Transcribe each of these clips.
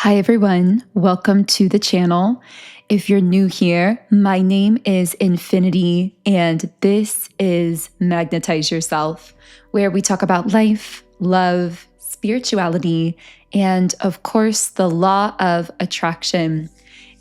Hi everyone, welcome to the channel. If you're new here, my name is Infinity and this is Magnetize Yourself, where we talk about life, love, spirituality, and of course, the law of attraction.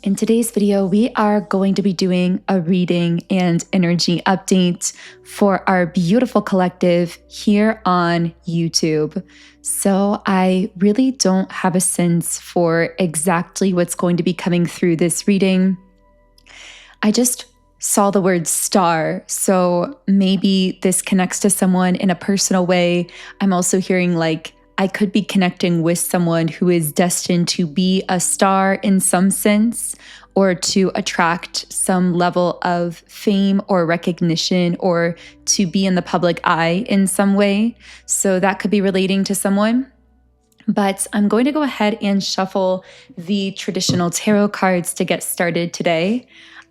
In today's video, we are going to be doing a reading and energy update for our beautiful collective here on YouTube. So I really don't have a sense for exactly what's going to be coming through this reading. I just saw the word star, so maybe this connects to someone in a personal way. I'm also hearing I could be connecting with someone who is destined to be a star in some sense, or to attract some level of fame or recognition, or to be in the public eye in some way. So that could be relating to someone. But I'm going to go ahead and shuffle the traditional tarot cards to get started today.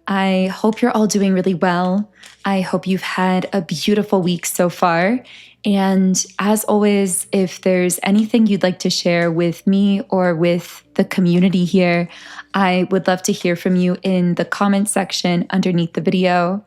I hope you're all doing really well. I hope you've had a beautiful week so far. And as always, if there's anything you'd like to share with me or with the community here, I would love to hear from you in the comment section underneath the video.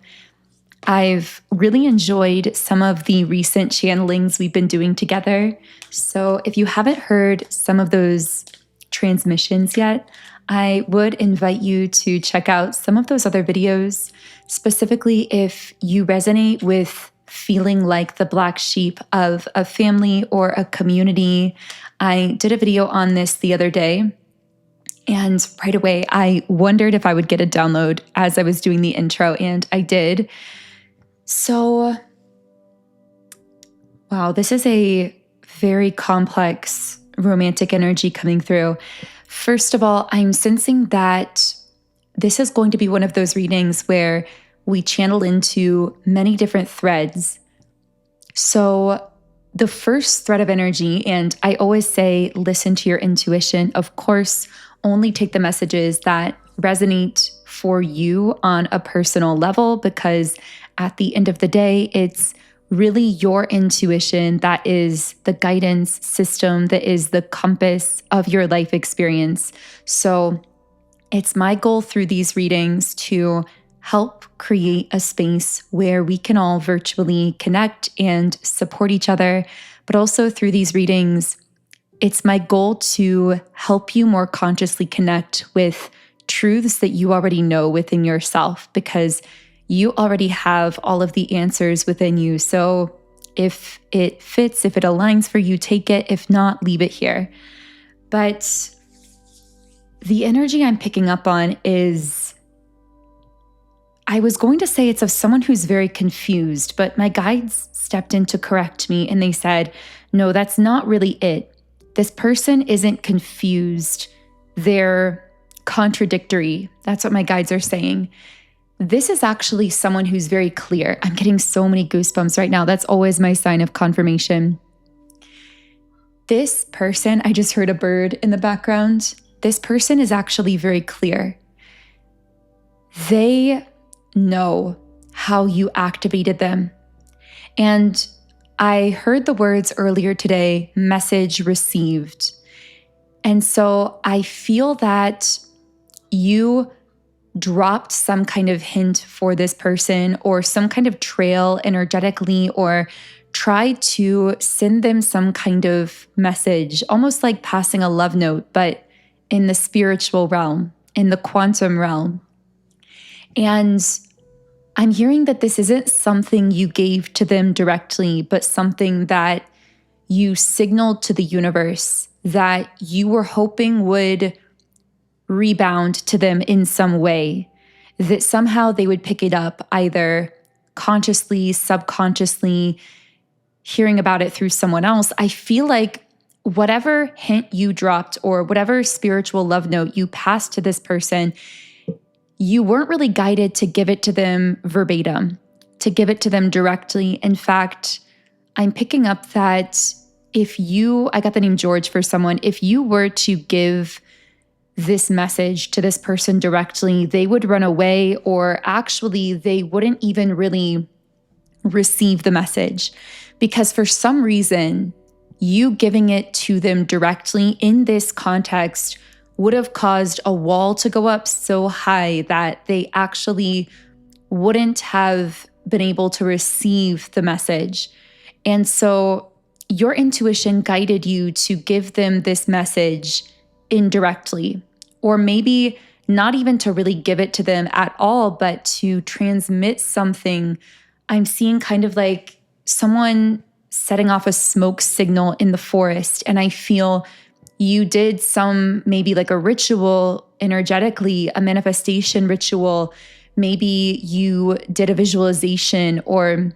I've really enjoyed some of the recent channelings we've been doing together. So if you haven't heard some of those transmissions yet, I would invite you to check out some of those other videos, specifically if you resonate with feeling like the black sheep of a family or a community. I did a video on this the other day, and right away I wondered if I would get a download as I was doing the intro, and I did. So, wow, this is a very complex romantic energy coming through. First of all, I'm sensing that this is going to be one of those readings where we channel into many different threads. So the first thread of energy, and I always say, listen to your intuition. Of course, only take the messages that resonate for you on a personal level, because at the end of the day, it's really your intuition that is the guidance system, that is the compass of your life experience. So it's my goal through these readings to help create a space where we can all virtually connect and support each other. But also through these readings, it's my goal to help you more consciously connect with truths that you already know within yourself, because you already have all of the answers within you. So if it fits, if it aligns for you, take it. If not, leave it here. But the energy I'm picking up on is, I was going to say it's of someone who's very confused, but my guides stepped in to correct me and they said, no, that's not really it. This person isn't confused. They're contradictory. That's what my guides are saying. This is actually someone who's very clear. I'm getting so many goosebumps right now. That's always my sign of confirmation. This person, I just heard a bird in the background. This person is actually very clear. They know how you activated them. And I heard the words earlier today, message received. And so I feel that you dropped some kind of hint for this person, or some kind of trail energetically, or tried to send them some kind of message, almost like passing a love note, but in the spiritual realm, in the quantum realm. And I'm hearing that this isn't something you gave to them directly, but something that you signaled to the universe that you were hoping would rebound to them in some way, that somehow they would pick it up, either consciously, subconsciously, hearing about it through someone else. I feel like whatever hint you dropped or whatever spiritual love note you passed to this person, you weren't really guided to give it to them verbatim, to give it to them directly. In fact, I'm picking up that I got the name George for someone, if you were to give this message to this person directly, they would run away, or actually they wouldn't even really receive the message, because for some reason, you giving it to them directly in this context would have caused a wall to go up so high that they actually wouldn't have been able to receive the message. And so your intuition guided you to give them this message indirectly, or maybe not even to really give it to them at all, but to transmit something. I'm seeing kind of like someone setting off a smoke signal in the forest. And I feel you did some, maybe like a ritual energetically, a manifestation ritual. Maybe you did a visualization, or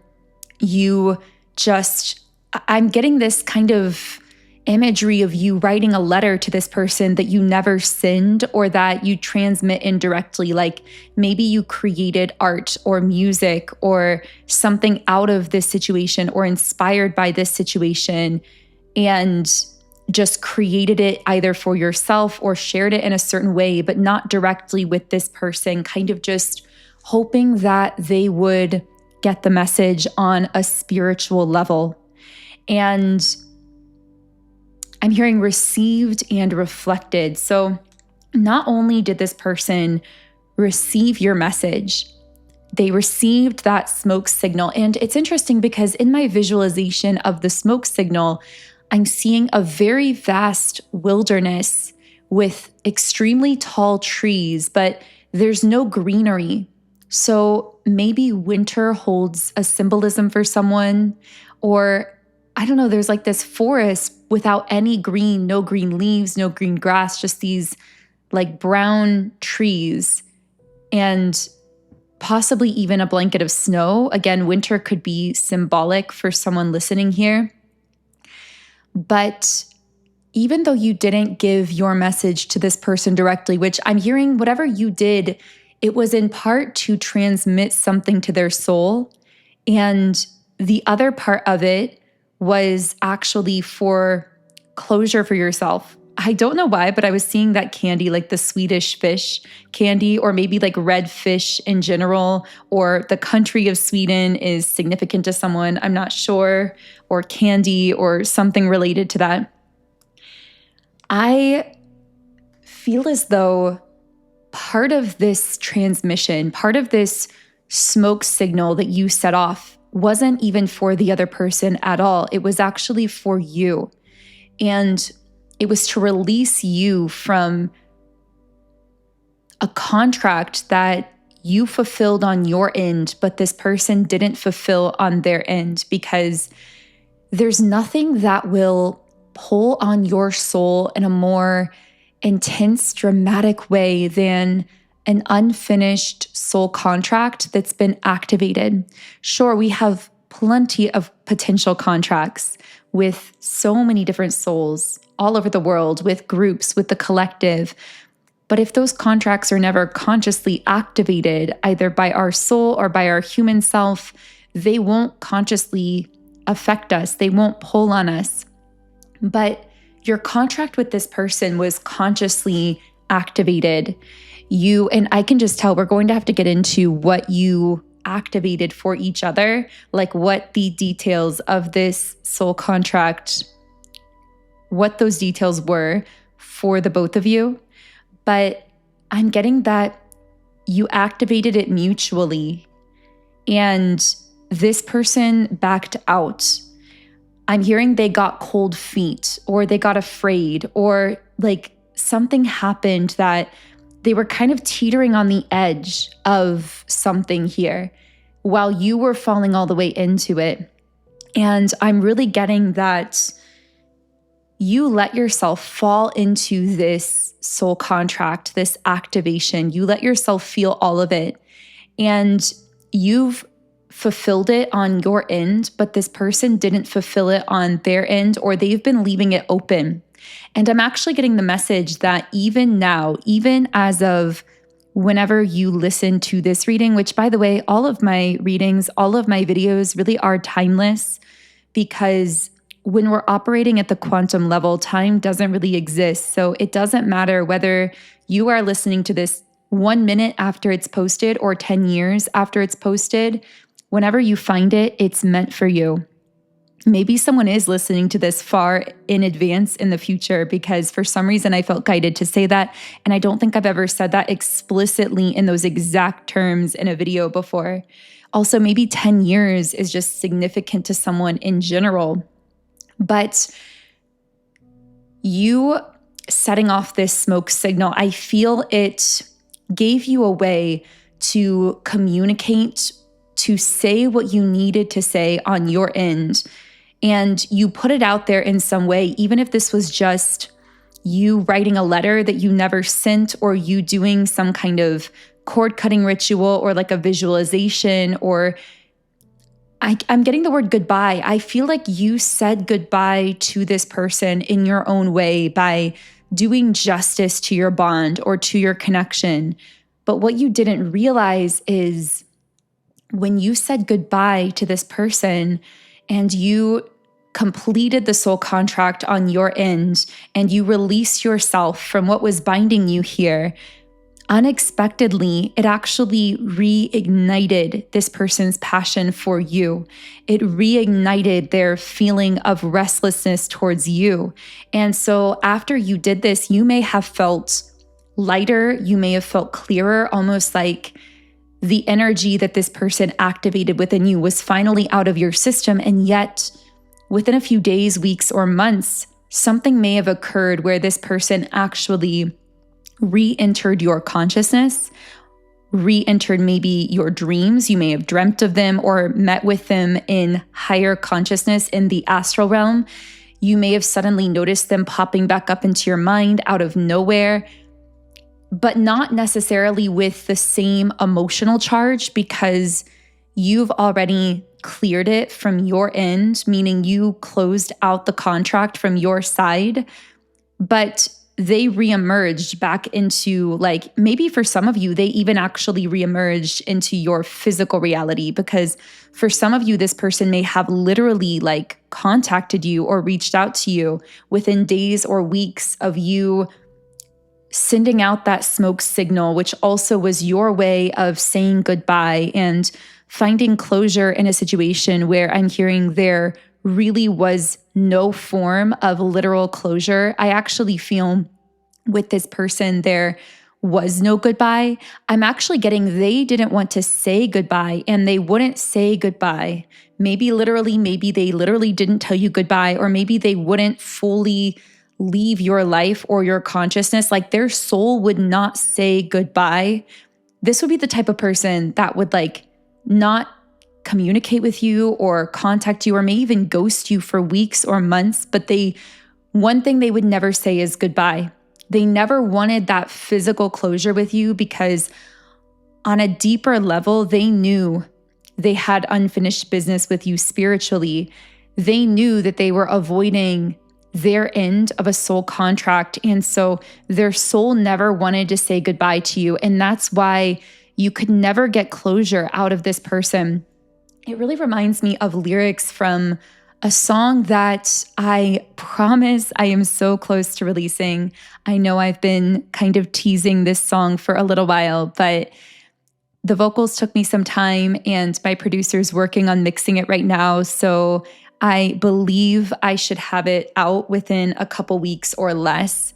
you just, I'm getting this kind of imagery of you writing a letter to this person that you never send, or that you transmit indirectly. Like maybe you created art or music or something out of this situation, or inspired by this situation, and just created it either for yourself or shared it in a certain way, but not directly with this person, kind of just hoping that they would get the message on a spiritual level. And I'm hearing received and reflected. So not only did this person receive your message, they received that smoke signal. And it's interesting because in my visualization of the smoke signal, I'm seeing a very vast wilderness with extremely tall trees, but there's no greenery. So maybe winter holds a symbolism for someone, or I don't know, there's like this forest without any green, no green leaves, no green grass, just these like brown trees, and possibly even a blanket of snow. Again, winter could be symbolic for someone listening here. But even though you didn't give your message to this person directly, which I'm hearing whatever you did, it was in part to transmit something to their soul. And the other part of it was actually for closure for yourself. I don't know why, but I was seeing that candy, like the Swedish fish candy, or maybe like red fish in general, or the country of Sweden is significant to someone, I'm not sure, or candy or something related to that. I feel as though part of this transmission, part of this smoke signal that you set off wasn't even for the other person at all. It was actually for you. And it was to release you from a contract that you fulfilled on your end, but this person didn't fulfill on their end, because there's nothing that will pull on your soul in a more intense, dramatic way than an unfinished soul contract that's been activated. Sure, we have plenty of potential contracts with so many different souls all over the world, with groups, with the collective. But if those contracts are never consciously activated, either by our soul or by our human self, they won't consciously affect us. They won't pull on us. But your contract with this person was consciously activated. And I can just tell we're going to have to get into what you activated for each other, like what the details of this soul contract, what those details were for the both of you. But I'm getting that you activated it mutually, and this person backed out. I'm hearing they got cold feet, or they got afraid, or like something happened that they were kind of teetering on the edge of something here while you were falling all the way into it. And I'm really getting that you let yourself fall into this soul contract, this activation. You let yourself feel all of it, and you've fulfilled it on your end, but this person didn't fulfill it on their end, or they've been leaving it open. And I'm actually getting the message that even now, even as of whenever you listen to this reading, which by the way, all of my readings, all of my videos really are timeless, because when we're operating at the quantum level, time doesn't really exist. So it doesn't matter whether you are listening to this 1 minute after it's posted or 10 years after it's posted. Whenever you find it, it's meant for you. maybe someone is listening to this far in advance in the future, because for some reason I felt guided to say that. And I don't think I've ever said that explicitly in those exact terms in a video before. Also, maybe 10 years is just significant to someone in general. But you setting off this smoke signal, I feel it gave you a way to communicate, to say what you needed to say on your end. And you put it out there in some way, even if this was just you writing a letter that you never sent, or you doing some kind of cord cutting ritual, or like a visualization, or I'm getting the word goodbye. I feel like you said goodbye to this person in your own way by doing justice to your bond or to your connection. But what you didn't realize is when you said goodbye to this person and you completed the soul contract on your end and you release yourself from what was binding you here, unexpectedly, it actually reignited this person's passion for you. It reignited their feeling of restlessness towards you. And so after you did this, you may have felt lighter, you may have felt clearer, almost like the energy that this person activated within you was finally out of your system. And yet, within a few days, weeks, or months, something may have occurred where this person actually re-entered your consciousness, re-entered maybe your dreams. You may have dreamt of them or met with them in higher consciousness in the astral realm. You may have suddenly noticed them popping back up into your mind out of nowhere, but not necessarily with the same emotional charge, because you've already cleared it from your end, meaning you closed out the contract from your side. But they reemerged back into, like, maybe for some of you, they even actually reemerged into your physical reality, because for some of you, this person may have literally like contacted you or reached out to you within days or weeks of you sending out that smoke signal, which also was your way of saying goodbye and finding closure in a situation where I'm hearing there really was no form of literal closure. I actually feel with this person, there was no goodbye. I'm actually getting they didn't want to say goodbye, and they wouldn't say goodbye. Maybe they literally didn't tell you goodbye, or maybe they wouldn't fully leave your life or your consciousness. Like, their soul would not say goodbye. This would be the type of person that would like not communicate with you or contact you, or may even ghost you for weeks or months. But one thing they would never say is goodbye. They never wanted that physical closure with you, because on a deeper level, they knew they had unfinished business with you spiritually. They knew that they were avoiding their end of a soul contract. And so their soul never wanted to say goodbye to you. And that's why you could never get closure out of this person. It really reminds me of lyrics from a song that I promise I am so close to releasing. I know I've been kind of teasing this song for a little while, but the vocals took me some time, and my producer's working on mixing it right now. So I believe I should have it out within a couple weeks or less.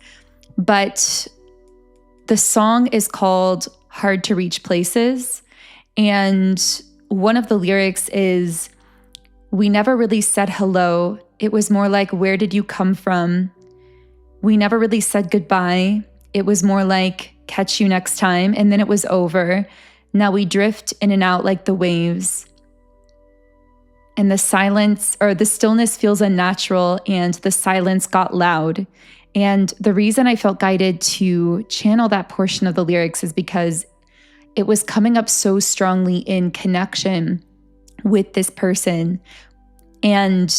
But the song is called Hard to Reach Places. And one of the lyrics is, "We never really said hello. It was more like, where did you come from? We never really said goodbye. It was more like, catch you next time. And then it was over. Now we drift in and out like the waves. And the silence, or the stillness, feels unnatural, and the silence got loud." And the reason I felt guided to channel that portion of the lyrics is because it was coming up so strongly in connection with this person. And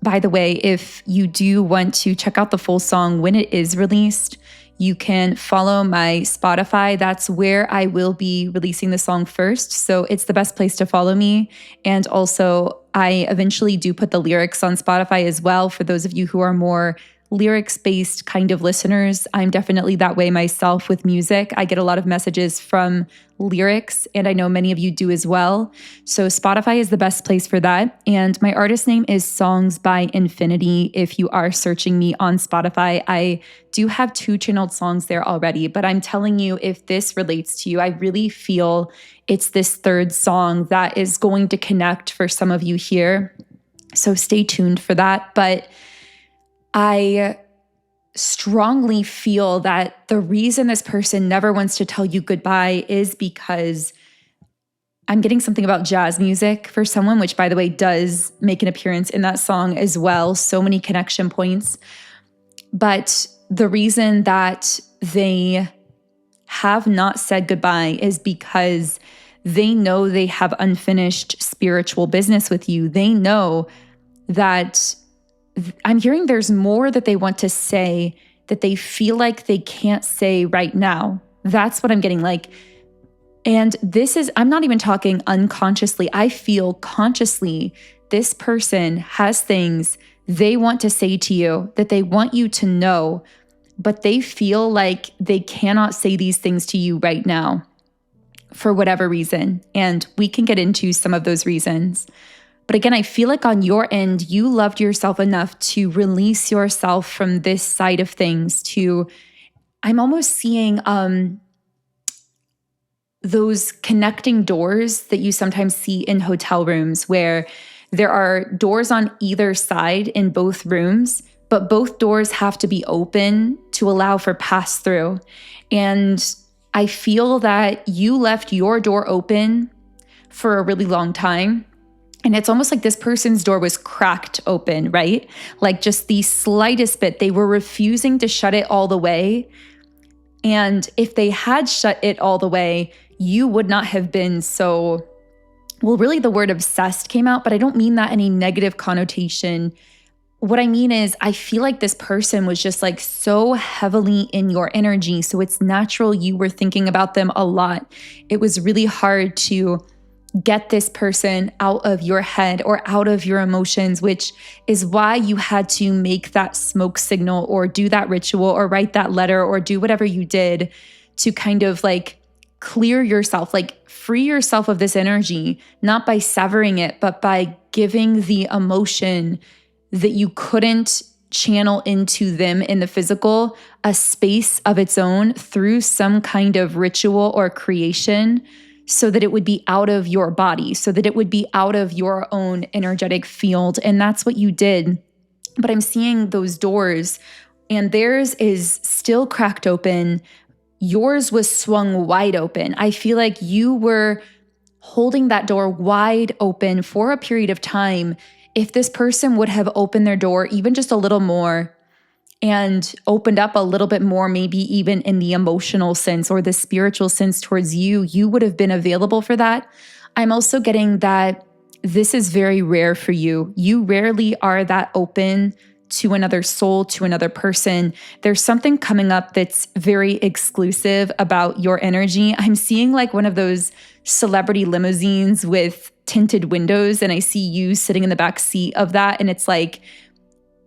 by the way, if you do want to check out the full song when it is released, you can follow my Spotify. That's where I will be releasing the song first. So it's the best place to follow me. And also, I eventually do put the lyrics on Spotify as well, for those of you who are more lyrics-based kind of listeners. I'm definitely that way myself with music. I get a lot of messages from lyrics, and I know many of you do as well. So Spotify is the best place for that. And my artist name is Songs by Infinity. If you are searching me on Spotify, I do have 2 channeled songs there already. But I'm telling you, if this relates to you, I really feel it's this 3rd song that is going to connect for some of you here. So stay tuned for that. But I strongly feel that the reason this person never wants to tell you goodbye is because I'm getting something about jazz music for someone, which, by the way, does make an appearance in that song as well. So many connection points. But the reason that they have not said goodbye is because they know they have unfinished spiritual business with you. They know that I'm hearing there's more that they want to say that they feel like they can't say right now. That's what I'm getting like. And this is, I'm not even talking unconsciously. I feel consciously this person has things they want to say to you that they want you to know, but they feel like they cannot say these things to you right now for whatever reason. And we can get into some of those reasons. But again, I feel like on your end, you loved yourself enough to release yourself from this side of things I'm almost seeing those connecting doors that you sometimes see in hotel rooms where there are doors on either side in both rooms, but both doors have to be open to allow for pass through. And I feel that you left your door open for a really long time. And it's almost like this person's door was cracked open, right? Like just the slightest bit. They were refusing to shut it all the way. And if they had shut it all the way, you would not have been so, well, really the word obsessed came out, but I don't mean that any negative connotation. What I mean is I feel like this person was just like so heavily in your energy. So it's natural you were thinking about them a lot. It was really hard to get this person out of your head or out of your emotions, which is why you had to make that smoke signal or do that ritual or write that letter or do whatever you did to kind of like clear yourself, like free yourself of this energy, not by severing it, but by giving the emotion that you couldn't channel into them in the physical a space of its own through some kind of ritual or creation, so that it would be out of your body, so that it would be out of your own energetic field. And that's what you did. But I'm seeing those doors, and theirs is still cracked open. Yours was swung wide open. I feel like you were holding that door wide open for a period of time. If this person would have opened their door even just a little more, and opened up a little bit more, maybe even in the emotional sense or the spiritual sense towards you, you would have been available for that. I'm also getting that this is very rare for you. You rarely are that open to another soul, to another person. There's something coming up that's very exclusive about your energy. I'm seeing like one of those celebrity limousines with tinted windows, and I see you sitting in the back seat of that. And it's like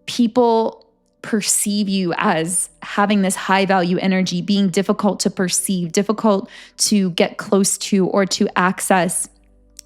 people perceive you as having this high value energy, being difficult to perceive, difficult to get close to or to access.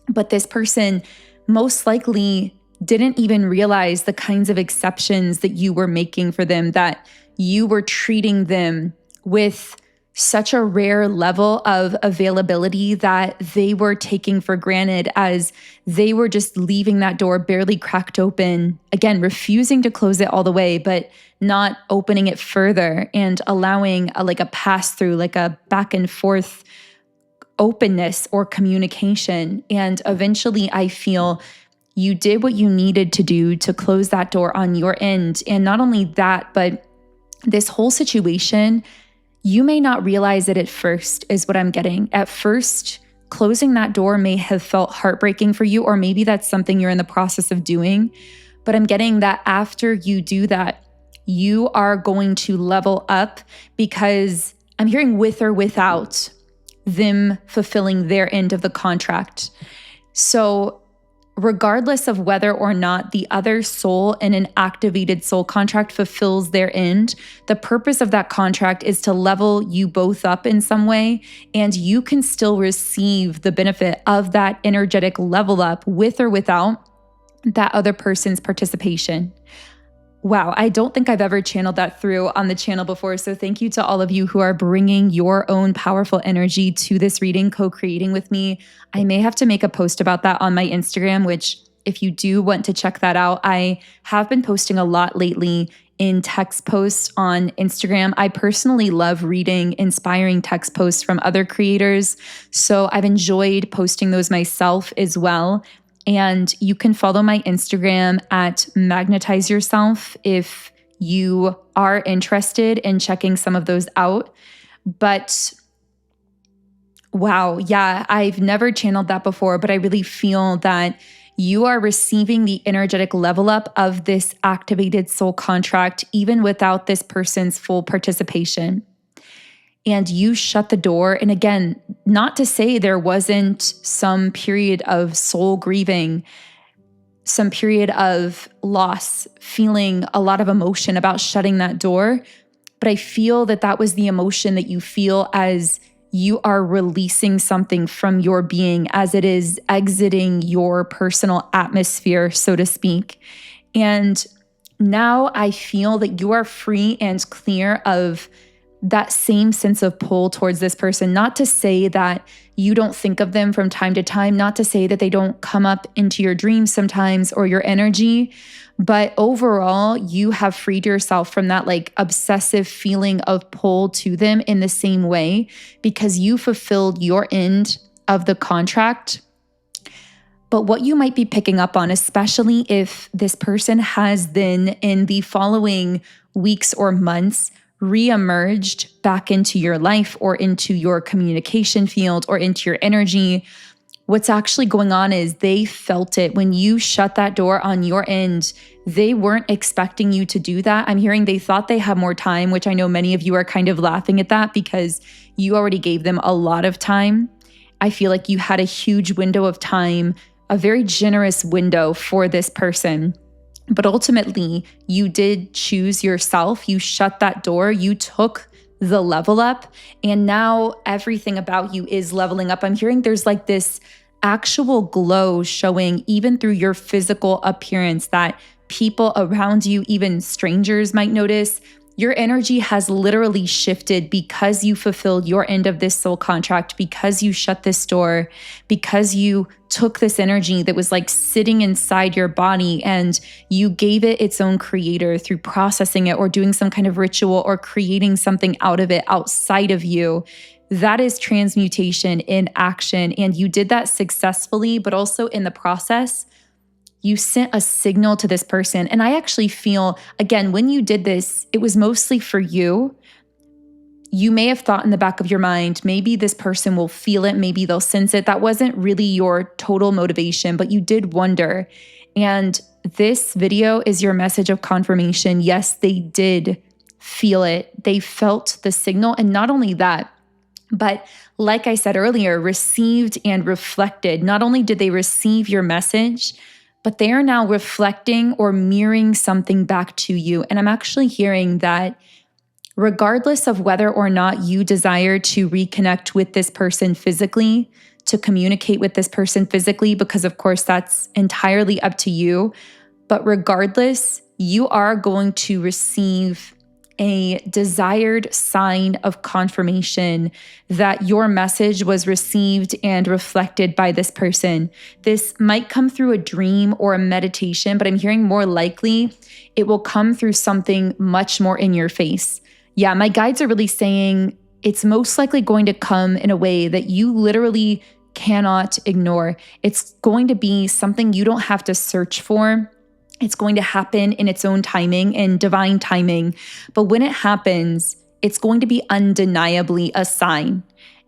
But this person most likely didn't even realize the kinds of exceptions that you were making for them, that you were treating them with such a rare level of availability that they were taking for granted, as they were just leaving that door barely cracked open, again, refusing to close it all the way, but not opening it further and allowing a pass through, like a back and forth openness or communication. And eventually I feel you did what you needed to do to close that door on your end. And not only that, but this whole situation, you may not realize it at first, is what I'm getting. At first, closing that door may have felt heartbreaking for you, or maybe that's something you're in the process of doing. But I'm getting that after you do that, you are going to level up, because I'm hearing with or without them fulfilling their end of the contract. So regardless of whether or not the other soul in an activated soul contract fulfills their end, the purpose of that contract is to level you both up in some way, and you can still receive the benefit of that energetic level up with or without that other person's participation. Wow, I don't think I've ever channeled that through on the channel before. So thank you to all of you who are bringing your own powerful energy to this reading, co-creating with me. I may have to make a post about that on my Instagram, which if you do want to check that out, I have been posting a lot lately in text posts on Instagram. I personally love reading inspiring text posts from other creators. So I've enjoyed posting those myself as well. And you can follow my Instagram at Magnetize Yourself if you are interested in checking some of those out. But wow, yeah, I've never channeled that before, but I really feel that you are receiving the energetic level up of this activated soul contract, even without this person's full participation. And you shut the door. And again, not to say there wasn't some period of soul grieving, some period of loss, feeling a lot of emotion about shutting that door. But I feel that that was the emotion that you feel as you are releasing something from your being, as it is exiting your personal atmosphere, so to speak. And now I feel that you are free and clear of that same sense of pull towards this person. Not to say that you don't think of them from time to time, not to say that they don't come up into your dreams sometimes or your energy, but overall, you have freed yourself from that like obsessive feeling of pull to them in the same way, because you fulfilled your end of the contract. But what you might be picking up on, especially if this person has then in the following weeks or months reemerged back into your life or into your communication field or into your energy, what's actually going on is they felt it. When you shut that door on your end, they weren't expecting you to do that. I'm hearing they thought they had more time, which I know many of you are kind of laughing at that because you already gave them a lot of time. I feel like you had a huge window of time, a very generous window for this person. But ultimately, you did choose yourself. You shut that door. You took the level up. And now everything about you is leveling up. I'm hearing there's like this actual glow showing even through your physical appearance that people around you, even strangers, might notice. Your energy has literally shifted because you fulfilled your end of this soul contract, because you shut this door, because you took this energy that was like sitting inside your body and you gave it its own creator through processing it or doing some kind of ritual or creating something out of it outside of you. That is transmutation in action. And you did that successfully, but also in the process, you sent a signal to this person. And I actually feel, again, when you did this, it was mostly for you. You may have thought in the back of your mind, maybe this person will feel it, maybe they'll sense it. That wasn't really your total motivation, but you did wonder. And this video is your message of confirmation. Yes, they did feel it. They felt the signal. And not only that, but like I said earlier, received and reflected. Not only did they receive your message, but they are now reflecting or mirroring something back to you. And I'm actually hearing that regardless of whether or not you desire to reconnect with this person physically, to communicate with this person physically, because of course that's entirely up to you, but regardless, you are going to receive a desired sign of confirmation that your message was received and reflected by this person. This might come through a dream or a meditation, but I'm hearing more likely it will come through something much more in your face. Yeah, my guides are really saying it's most likely going to come in a way that you literally cannot ignore. It's going to be something you don't have to search for. It's going to happen in its own timing and divine timing. But when it happens, it's going to be undeniably a sign.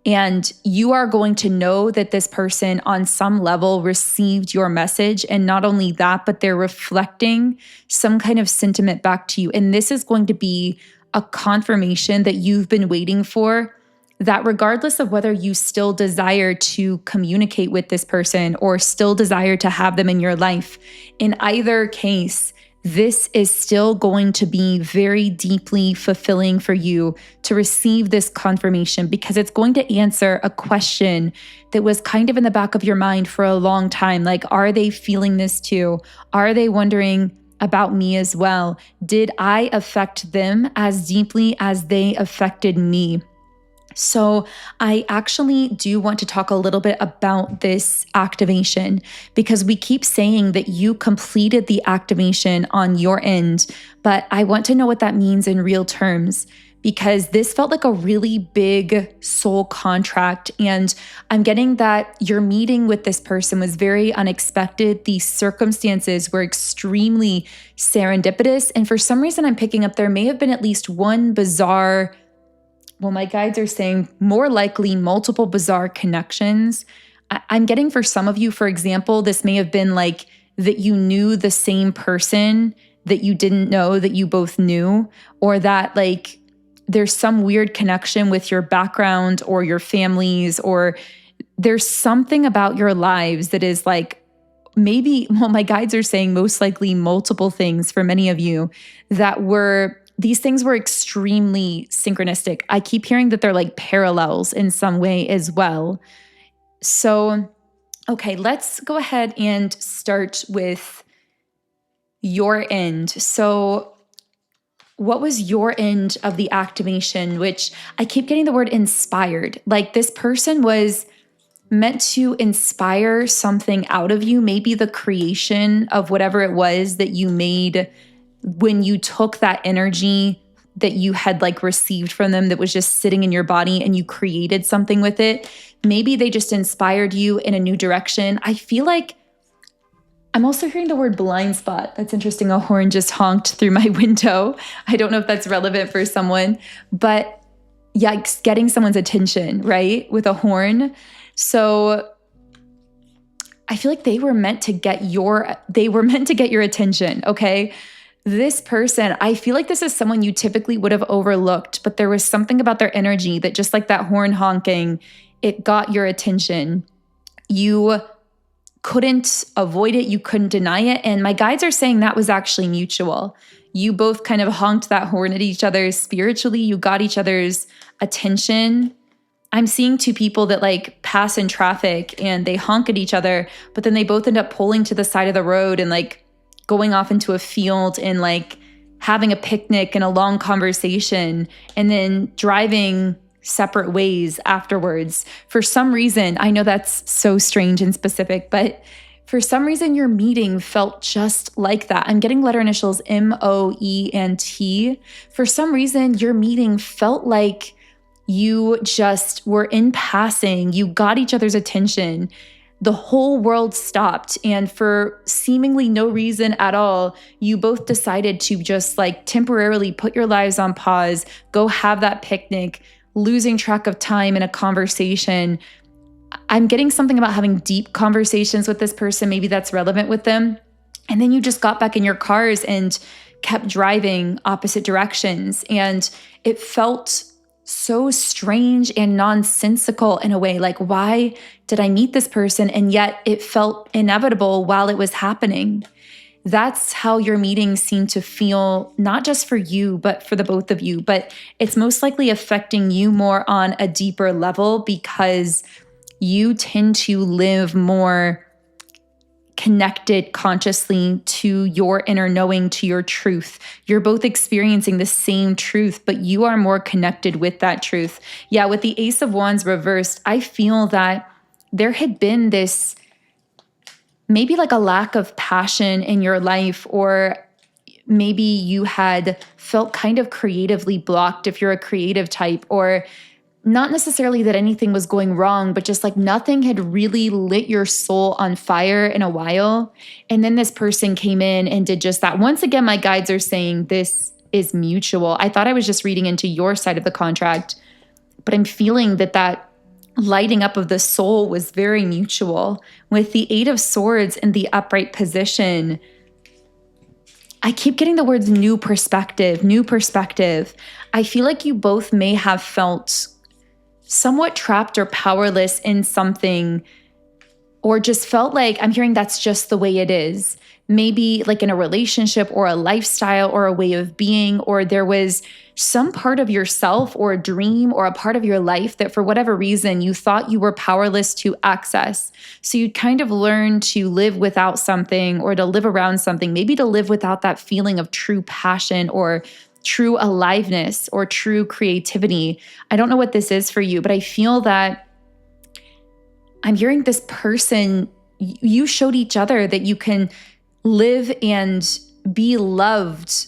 And you are going to know that this person on some level received your message. And not only that, but they're reflecting some kind of sentiment back to you. And this is going to be a confirmation that you've been waiting for that regardless of whether you still desire to communicate with this person or still desire to have them in your life, in either case, this is still going to be very deeply fulfilling for you to receive this confirmation, because it's going to answer a question that was kind of in the back of your mind for a long time. Like, are they feeling this too? Are they wondering about me as well? Did I affect them as deeply as they affected me? So I actually do want to talk a little bit about this activation, because we keep saying that you completed the activation on your end, but I want to know what that means in real terms, because this felt like a really big soul contract. And I'm getting that your meeting with this person was very unexpected. The circumstances were extremely serendipitous. And for some reason, I'm picking up there may have been at least one bizarre, well, my guides are saying more likely multiple bizarre connections. I'm getting for some of you, for example, this may have been like that you knew the same person that you didn't know that you both knew, or that like there's some weird connection with your background or your families, or there's something about your lives that is like maybe, well, my guides are saying most likely multiple things for many of you that were, these things were extremely synchronistic. I keep hearing that they're like parallels in some way as well. So, okay, let's go ahead and start with your end. So, what was your end of the activation? Which I keep getting the word inspired. Like this person was meant to inspire something out of you, maybe the creation of whatever it was that you made when you took that energy that you had like received from them that was just sitting in your body and you created something with it. Maybe they just inspired you in a new direction. I feel like I'm also hearing the word blind spot. That's interesting. A horn just honked through my window. I don't know if that's relevant for someone, but yikes, getting someone's attention, right? With a horn. So I feel like they were meant to get your attention, okay? This person, I feel like this is someone you typically would have overlooked, but there was something about their energy that just like that horn honking, it got your attention. You couldn't avoid it. You couldn't deny it. And my guides are saying that was actually mutual. You both kind of honked that horn at each other spiritually. You got each other's attention. I'm seeing two people that like pass in traffic and they honk at each other, but then they both end up pulling to the side of the road and like going off into a field and like having a picnic and a long conversation and then driving separate ways afterwards. For some reason, I know that's so strange and specific, but for some reason, your meeting felt just like that. I'm getting letter initials MOE and T. For some reason, your meeting felt like you just were in passing. You got each other's attention. The whole world stopped. And for seemingly no reason at all, you both decided to just like temporarily put your lives on pause, go have that picnic, losing track of time in a conversation. I'm getting something about having deep conversations with this person. Maybe that's relevant with them. And then you just got back in your cars and kept driving opposite directions. And it felt so strange and nonsensical in a way. Like, why did I meet this person? And yet it felt inevitable while it was happening. That's how your meetings seem to feel, not just for you, but for the both of you. But it's most likely affecting you more on a deeper level because you tend to live more connected consciously to your inner knowing, to your truth. You're both experiencing the same truth, but you are more connected with that truth. Yeah, with the Ace of Wands reversed, I feel that there had been this maybe like a lack of passion in your life, or maybe you had felt kind of creatively blocked if you're a creative type, or not necessarily that anything was going wrong, but just like nothing had really lit your soul on fire in a while. And then this person came in and did just that. Once again, my guides are saying this is mutual. I thought I was just reading into your side of the contract, but I'm feeling that lighting up of the soul was very mutual. With the Eight of Swords in the upright position, I keep getting the words new perspective, new perspective. I feel like you both may have felt somewhat trapped or powerless in something, or just felt like, I'm hearing that's just the way it is. Maybe like in a relationship or a lifestyle or a way of being, or there was some part of yourself or a dream or a part of your life that for whatever reason you thought you were powerless to access. So you'd kind of learn to live without something or to live around something, maybe to live without that feeling of true passion or true aliveness or true creativity. I don't know what this is for you, but I feel that I'm hearing this person, you showed each other that you can live and be loved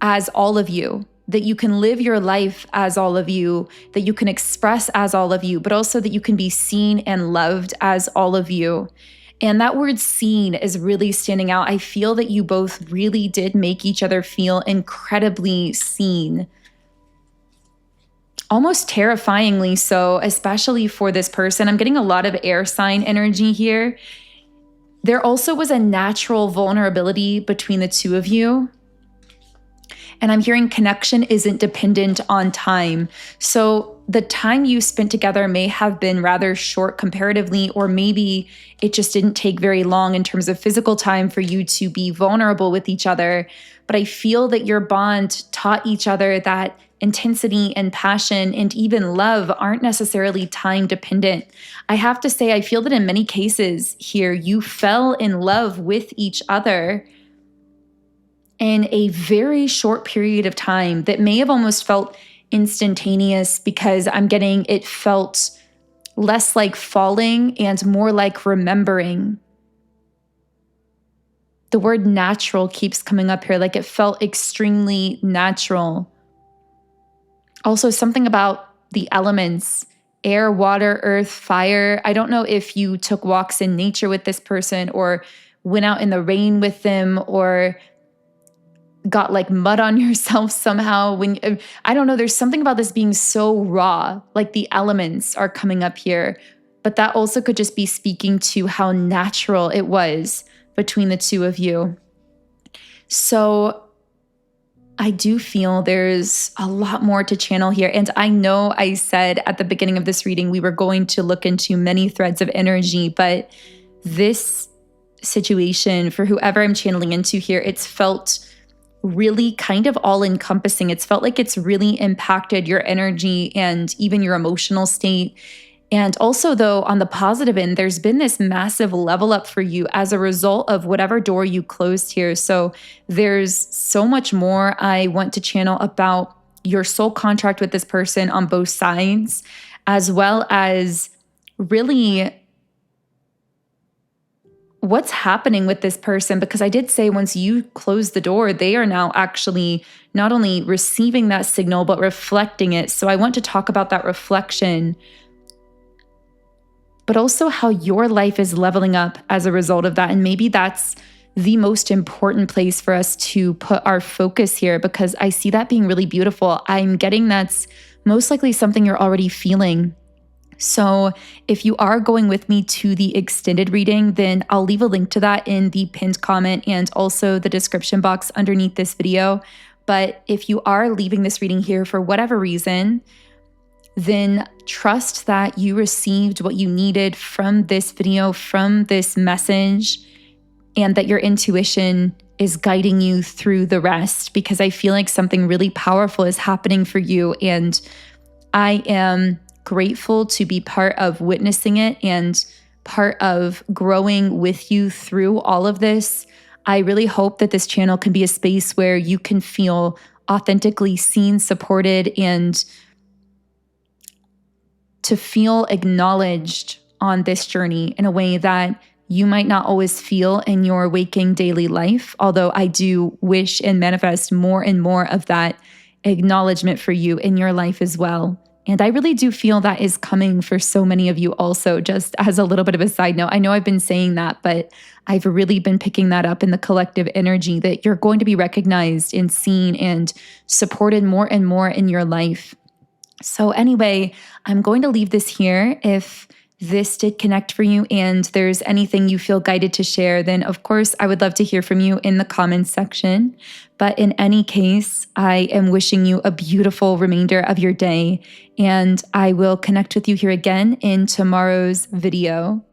as all of you, that you can live your life as all of you, that you can express as all of you, but also that you can be seen and loved as all of you. And that word seen is really standing out. I feel that you both really did make each other feel incredibly seen. Almost terrifyingly so, especially for this person. I'm getting a lot of air sign energy here. There also was a natural vulnerability between the two of you. And I'm hearing connection isn't dependent on time. So the time you spent together may have been rather short comparatively, or maybe it just didn't take very long in terms of physical time for you to be vulnerable with each other. But I feel that your bond taught each other that intensity and passion and even love aren't necessarily time dependent. I have to say, I feel that in many cases here, you fell in love with each other in a very short period of time that may have almost felt instantaneous, because I'm getting it felt less like falling and more like remembering. The word natural keeps coming up here, like it felt extremely natural. Also, something about the elements, air, water, earth, fire. I don't know if you took walks in nature with this person or went out in the rain with them or got like mud on yourself somehow. I don't know, there's something about this being so raw, like the elements are coming up here. But that also could just be speaking to how natural it was between the two of you. So I do feel there's a lot more to channel here. And I know I said at the beginning of this reading, we were going to look into many threads of energy, but this situation, for whoever I'm channeling into here, it's felt really kind of all encompassing. It's felt like it's really impacted your energy and even your emotional state. And also, though, on the positive end, there's been this massive level up for you as a result of whatever door you closed here. So there's so much more I want to channel about your soul contract with this person on both sides, as well as really what's happening with this person. Because I did say once you close the door, they are now actually not only receiving that signal, but reflecting it. So I want to talk about that reflection, but also how your life is leveling up as a result of that. And maybe that's the most important place for us to put our focus here, because I see that being really beautiful. I'm getting that's most likely something you're already feeling. So if you are going with me to the extended reading, then I'll leave a link to that in the pinned comment and also the description box underneath this video. But if you are leaving this reading here for whatever reason, then trust that you received what you needed from this video, from this message, and that your intuition is guiding you through the rest, because I feel like something really powerful is happening for you. And I am grateful to be part of witnessing it and part of growing with you through all of this. I really hope that this channel can be a space where you can feel authentically seen, supported, and to feel acknowledged on this journey in a way that you might not always feel in your waking daily life. Although I do wish and manifest more and more of that acknowledgement for you in your life as well. And I really do feel that is coming for so many of you also, just as a little bit of a side note. I know I've been saying that, but I've really been picking that up in the collective energy that you're going to be recognized and seen and supported more and more in your life. So anyway, I'm going to leave this here. If this did connect for you and there's anything you feel guided to share, then of course I would love to hear from you in the comments section. But in any case, I am wishing you a beautiful remainder of your day, and I will connect with you here again in tomorrow's video.